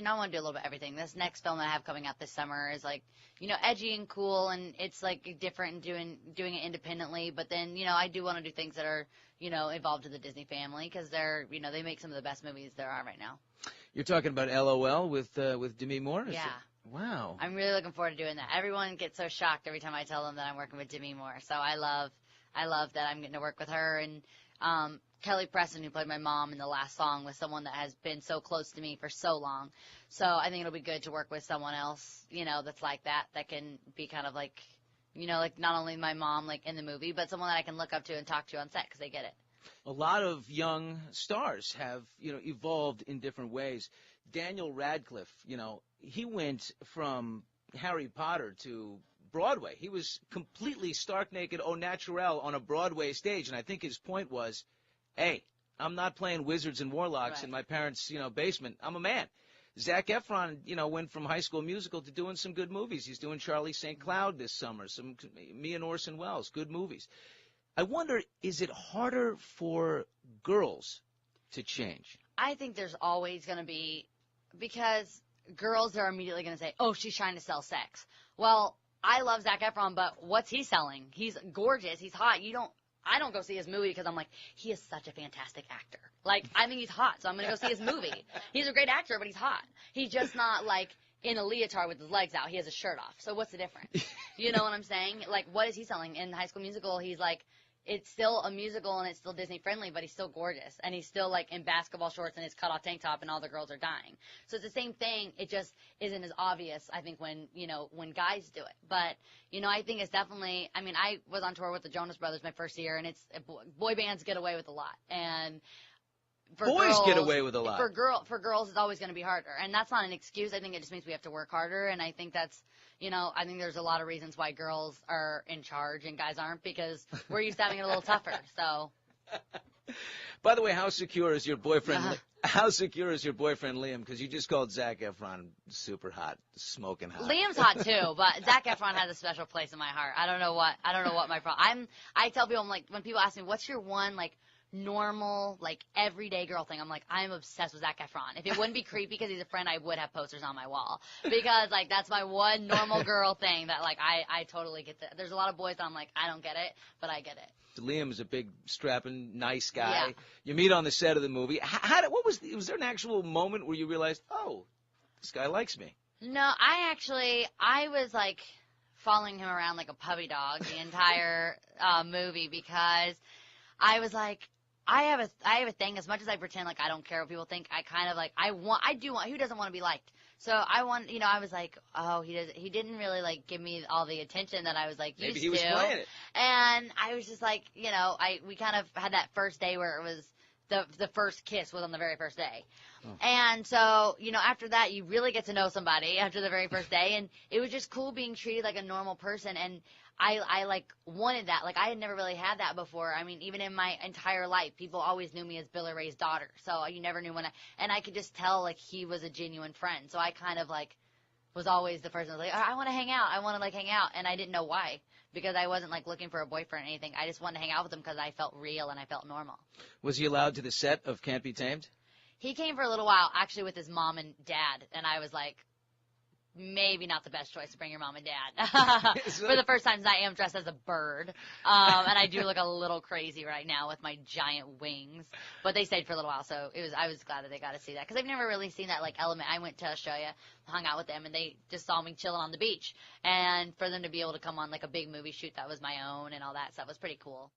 I want to do a little bit of everything. This next film that I have coming out this summer is like, edgy and cool, and it's like different and doing it independently. But then, I do want to do things that are, involved in the Disney family because they're, they make some of the best movies there are right now. You're talking about LOL with Demi Moore? Yeah. Wow. I'm really looking forward to doing that. Everyone gets so shocked every time I tell them that I'm working with Demi Moore. So I love that I'm getting to work with her. And Kelly Preston, who played my mom in the last song, was someone that has been so close to me for so long. So I think it'll be good to work with someone else, that's like that can be kind of like, like not only my mom, like in the movie, but someone that I can look up to and talk to on set because they get it. A lot of young stars have, evolved in different ways. Daniel Radcliffe, he went from Harry Potter to Broadway. He was completely stark naked au naturel on a Broadway stage, and I think his point was, hey, I'm not playing wizards and warlocks in my parents', basement. I'm a man. Zac Efron, went from High School Musical to doing some good movies. He's doing Charlie St. Cloud this summer, some me and Orson Welles, good movies. I wonder, is it harder for girls to change? I think there's always going to be, because girls are immediately going to say, oh, she's trying to sell sex. Well, I love Zac Efron, but what's he selling? He's gorgeous. He's hot. I don't go see his movie because I'm like, he is such a fantastic actor. Like, I think he's hot, so I'm going to go see his movie. He's a great actor, but he's hot. He's just not, like, in a leotard with his legs out. He has a shirt off. So what's the difference? You know what I'm saying? Like, what is he selling? In High School Musical, he's like, it's still a musical and it's still Disney friendly, but he's still gorgeous. And he's still like in basketball shorts and his cut off tank top and all the girls are dying. So it's the same thing. It just isn't as obvious, I think, when guys do it. But, I think it's definitely, I was on tour with the Jonas Brothers my first year, and it's boy bands get away with a lot. And boys get away with a lot. For girls, it's always going to be harder. And that's not an excuse. I think it just means we have to work harder. And I think that's, I think there's a lot of reasons why girls are in charge and guys aren't, because we're used to having it a little tougher. So. By the way, how secure is your boyfriend? How secure is your boyfriend Liam? Because you just called Zac Efron super hot, smoking hot. Liam's hot too, but Zac Efron has a special place in my heart. I don't know what my problem. I tell people, I'm like, when people ask me, what's your one like normal, like everyday girl thing, I'm like, I'm obsessed with Zac Efron. If it wouldn't be creepy because he's a friend, I would have posters on my wall, because like that's my one normal girl thing that like I totally get that. There's a lot of boys that I'm like, I don't get it, but I get it. Liam is a big, strapping, nice guy. Yeah. You meet on the set of the movie. Was there an actual moment where you realized, oh, this guy likes me? No, I was like following him around like a puppy dog the entire movie, because I was like, I have a thing. As much as I pretend like I don't care what people think, I kind of like, I do want, who doesn't want to be liked? So I was like, oh, he didn't really like give me all the attention that I was like used to. Maybe he was playing it. And I was just like, we kind of had that first day where it was the first kiss was on the very first day. Oh. And so, after that, you really get to know somebody after the very first day. And it was just cool being treated like a normal person. And I like wanted that. Like, I had never really had that before. I mean, even in my entire life, people always knew me as Billy Ray's daughter. So you never knew and I could just tell like he was a genuine friend. So I kind of like was always the person that was like, oh, I want to hang out. I want to like hang out. And I didn't know why, because I wasn't like looking for a boyfriend or anything. I just wanted to hang out with him because I felt real and I felt normal. Was he allowed to the set of Can't Be Tamed? He came for a little while, actually, with his mom and dad. And I was like, maybe not the best choice to bring your mom and dad for the first time, since I am dressed as a bird. And I do look a little crazy right now with my giant wings. But they stayed for a little while, so I was glad that they got to see that. Because they've never really seen that, like, element. I went to Australia, hung out with them, and they just saw me chilling on the beach. And for them to be able to come on, like, a big movie shoot that was my own and all that stuff was pretty cool.